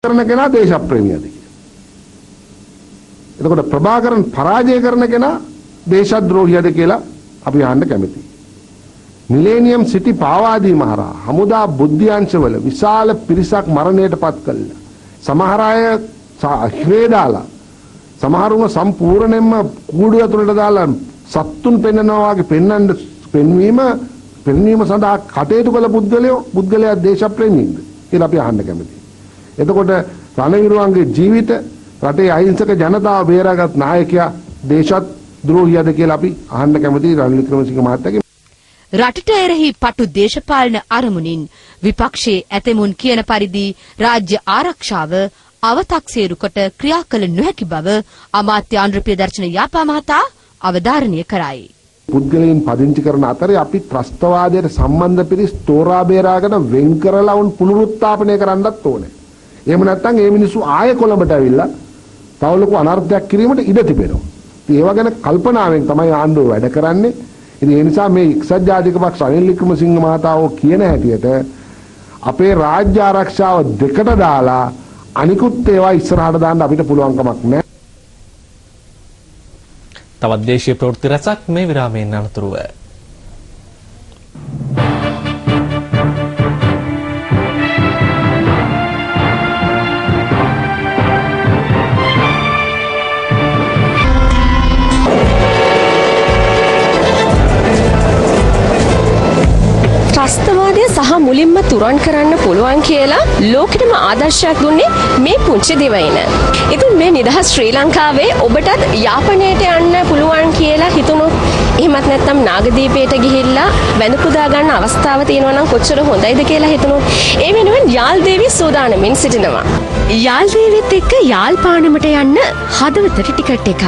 කරන කෙනා දේශප්‍රේමියද කියලා. එතකොට ප්‍රභාකරන් පරාජය කරන කෙනා දේශද්‍රෝහියද කියලා අපි අහන්න කැමතියි. මිලේනියම් සිටි පාවාදී මහරා හමුදා බුද්ධ්‍යංශවල විශාල පිරිසක් මරණයට පත් කළා. සමහර අය හිරේ දාලා සමහරුම සම්පූර්ණයෙන්ම කූඩුව ඇතුළට දාලා සත්තුන් පෙන්නනවා වගේ පෙන්වීම සඳහා කටයුතු කළ පුද්ගලයා දේශප්‍රේමීද කියලා අපි අහන්න කැමතියි. එතකොට රණවිරුවන්ගේ ජීවිත රටේ අහිංසක ජනතාව බේරාගත් නායකයා දේශද්‍රෝහියද කියලා අපි අහන්න කැමතියි රනිල් වික්‍රමසිංහ මහත්තයාගෙන්. රටට එරෙහි පටු දේශපාලන අරමුණින් විපක්ෂයේ ඇතමුන් කියන පරිදි රාජ්‍ය ආරක්ෂාව අව탁සේරු කොට ක්‍රියා කළ නොහැකි බව අමාත්‍ය ආන්ද්‍ර ප්‍රියදර්ශන යාපා මහතා අවධාරණය කරයි. පුද්ගලයන් පදිංචි කරන අතරේ අපි ත්‍රස්තවාදයට සම්බන්ධ පිරිස් තෝරා බේරාගෙන වෙන් කරලා උන් පුනරුත්ථාපනය කරන්නත් ඕනේ. එහෙම නැත්නම් මේ මිනිස්සු ආයෙ කොළඹට ඇවිල්ලා තව ලොකු අනර්ථයක් කිරීමට ඉඩ තිබෙනවා. ඉතින් ඒව ගැන කල්පනාවෙන් තමයි ආණ්ඩුව වැඩ කරන්නේ. ඉතින් ඒ නිසා මේ එක්සත් ජාතික පක්ෂ රනිල් වික්‍රමසිංහ මහතාව කියන හැටියට අපේ රාජ්‍ය ආරක්ෂාව දෙකට දාලා අනිකුත් ඒවා ඉස්සරහට දාන්න අපිට පුළුවන් කමක් නැහැ. තවත් දේශීය ප්‍රවෘත්ති රැසක් මේ විරාමයෙන් අනතුරුව. ත්‍රස්තවාදය සහ මුලින්ම තුරන් කරන්න පුළුවන් කියලා ලෝකෙටම ආදර්ශයක් දුන්නේ මේ පුංචි දිවයින. ඉතින් මේ නිදහස් ශ්‍රී ලංකාවේ ඔබටත් යාපනයට යන්න පුළුවන් කියලා හිතුණොත් එහෙමත් නැත්නම් නාගදීපයට ගිහිල්ලා වැඳ පුදා ගන්න අවස්ථාව තියෙනවා නම් කොච්චර හොඳයිද කියලා හිතුණොත් ඒ වෙනුවෙන් යාල්දේවි සූදානමින් සිටිනවා. යාල්දේවිත් එක්ක යාල්පාණමට යන්න හදවතට ටිකට් එකක්.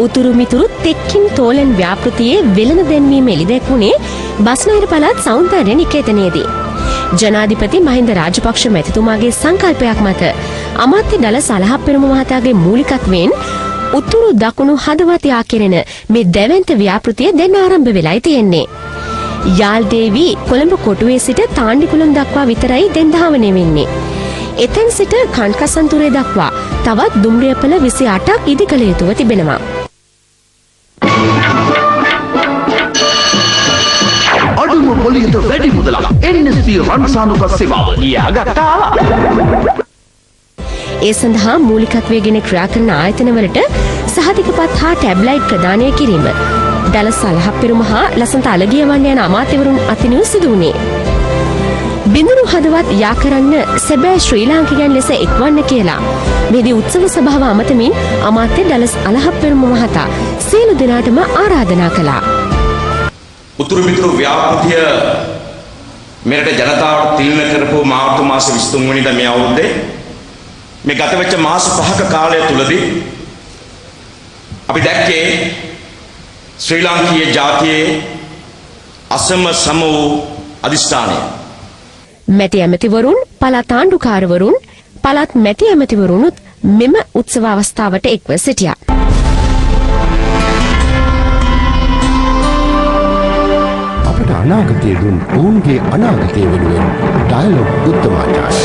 උතුරු මිතුරු තෙක්කින් තෝලන් ව්‍යාපෘතියේ වෙළඳ දැන්වීම එළිදැක්වුණේ බස්නාහිර පළාත් සෞන්දර්ය නිකේතනයේදී. ජනාධිපති මහින්ද රාජපක්ෂ මැතිතුමාගේ සංකල්පයක් මත අමාත්‍ය ඩලස් අලහප්පෙරුම මහතාගේ මූලිකත්වයෙන් උතුරු දකුණු හදවත් යා කෙරෙන මේ දැවැන්ත ව්‍යාපෘතිය දැන් ආරම්භ වෙලායි තියෙන්නේ. යාල්දේවි කොළඹ කොටුවේ සිට තාණ්ඩිකුලම් දක්වා විතරයි දැන් ධාවනය වෙන්නේ. එතෙන් සිට කන්කසන්තුරේ දක්වා තවත් දුම්රියපළ 28ක් ඉදි කළ යුතුව තිබෙනවා. අඩුම පොලියට වැඩි මුදලක් NSP රන්සානුක සේවාව ලියාගත්තා. ඒ සඳහා මූලිකත්වයෙන් ක්‍රියා කරන ආයතනවලට සහතිකපත් හා ටැබ්ලයිට් ප්‍රදානය කිරීම ඩලස් අලහප්පෙරුම හා ලසන්ත අලගියවන්න යන අමාත්‍යවරුන් අතිනුව සිදු වුණේ. බිඳුරු හදවත් යා කරන්න සැබෑ ශ්‍රී ලාංකිකයන් ලෙස එක්වන්න කියලා මෙහි උත්සව සභාව අමතමින් අමාත්‍ය ඩලස් අලහප්පෙරුම මහතා සියලු දෙනාටම ආරාධනා කළා. උතුරු මිතුරු ව්‍යාපෘතිය මෙරට ජනතාවට තිළින කරපු මාර්තු මාස 23 වෙනිදා මේ අවුරුද්දේ මේ ගත වෙච්ච මාස 5ක කාලය තුලදී අපි දැක්කේ ශ්‍රී ලාංකීය ජාතියේ අසම සම වූ අධිෂ්ඨානය. මැති ඇමතිවරුන්, පළාත් ආණ්ඩුකාරවරුන්, පළාත් මැති ඇමතිවරුනුත් මෙම උත්සව අවස්ථාවට එක්ව සිටියා. අපට අනාගතයේ දුන් ඔවුන්ගේ අනාගතය වෙනුවෙන් ඩයලොග් උත්තමාචාර්ය.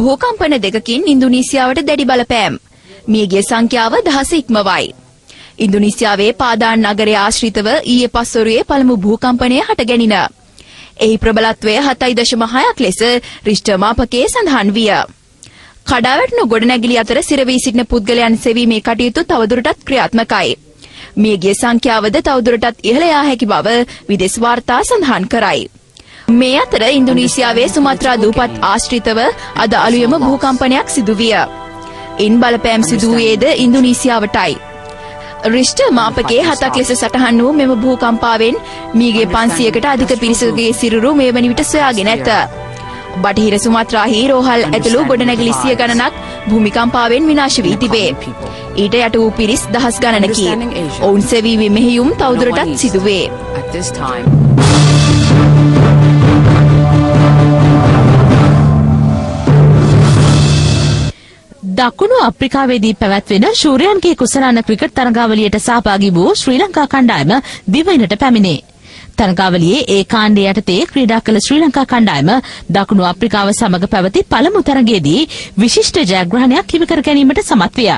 භූකම්පන දෙකකින් ඉන්දුනීසියාවට දැඩි බලපෑම්. මියගිය සංඛ්‍යාව 10 ඉක්මවයි. ඉන්දුනීසියාවේ පාදාන් නගරය ආශ්‍රිතව ඊයේ පස්වරුවේ පළමු භූකම්පනය හටගැනින. එහි ප්‍රබලත්වය 7.6ක් ලෙස රිශ්ටර් මාපකයේ සඳහන් විය. කඩාවැටුණු ගොඩනැගිලි අතර සිරවී සිටින පුද්ගලයන් සෙවීමේ කටයුතු තවදුරටත් ක්‍රියාත්මකයි. මියගිය සංඛ්‍යාවද තවදුරටත් ඉහළ යා හැකි බව විදේශ වාර්තා සඳහන් කරයි. මේ අතර ඉන්දුනීසියාවේ සුමාත්‍රා දූපත් ආශ්‍රිතව අද අලුයම භූකම්පනයක් සිදු විය. ඉන් බලපෑම් සිදු වූයේද ඉන්දුනීසියාවටයි. රිශ්ටර් මාපකයේ 7ක් ලෙස සටහන් වූ මෙම භූකම්පාවෙන් මියගිය 500කට අධික පිරිසකගේ සිරුරු මේ වන විට සොයාගෙන ඇත. බටහිර සුමාත්‍රාහි රෝහල් ඇතුළු ගොඩනැගිලි 100 ගණනක් භූමිකම්පාවෙන් විනාශ වී තිබේ. ඊට යට වූ පිරිස් දහස් ගණනකි. ඔවුන් සෙවීමේ මෙහෙයුම් තවදුරටත් සිදුවේ. දකුණු අප්‍රිකාවේදී පැවැත්වෙන ශූරයන්ගේ කුසලාන ක්‍රිකට් තරගාවලියට සහභාගී වූ ශ්‍රී ලංකා කණ්ඩායම දිවයිනට පැමිණේ. තරගාවලියේ ඒ කාණ්ඩය යටතේ ක්‍රීඩා කළ ශ්‍රී ලංකා කණ්ඩායම දකුණු අප්‍රිකාව සමග පැවති පළමු තරගයේදී විශිෂ්ට ජයග්‍රහණයක් හිමි කර ගැනීමට සමත් විය.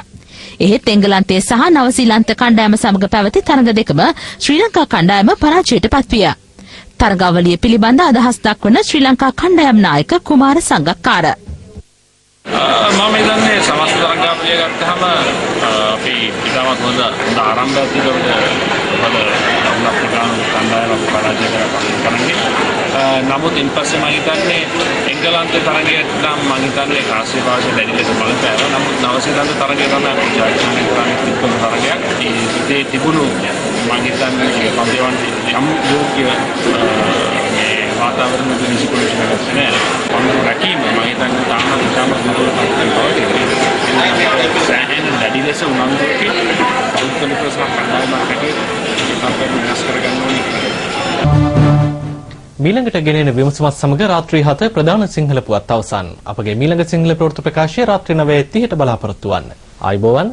එහෙත් එංගලන්තයේ සහ නවසීලන්ත කණ්ඩායම සමග පැවති තරග දෙකම ශ්‍රී ලංකා කණ්ඩායම පරාජයට පත්විය. තරගාවලිය පිළිබඳ අදහස් දක්වන ශ්‍රී ලංකා කණ්ඩායම් නායක කුමාර සංගක්කාර. මම හිතන්නේ සමස්ත තරගාවලිය ගත්තහම අපි ඉතාමත් හොඳ ආරම්භයක් තිබුණා. දකුණු අප්‍රිකානු කණ්ඩායම පරාජය කරන්නේ. නමුත් ඉන්පස්සේ මම හිතන්නේ එංගලන්තයේ තරගයට නම් මම හිතන්නේ කාසිය භාෂය දැඩි ලෙස බලපෑවා. නමුත් නවසීලන්ත තරගය තමයි ජයග්‍රහණය කරන්නේ තිබුණු තරගයක්. ඒ තිබුණු මම හිතන්නේ පන්තිවන් යම් යෝග්‍ය वातावरण में किसी को नहीं हम रखी मैं हितांग ताना दिशा में सहन डडीले से उन्नत की उत्तर प्रदेश का कंडाय मार्केट අපේ වෙනස් කරගන්න මීළඟට ගෙනෙන විමසුමත් සමග රාත්‍රී 7 ප්‍රධාන සිංහල පුවත් අවසන්. අපගේ මීළඟ සිංහල ප්‍රවෘත්ති ප්‍රකාශය රාත්‍රී 9:30ට බලාපොරොත්තු වන්න. ආයුබෝවන්.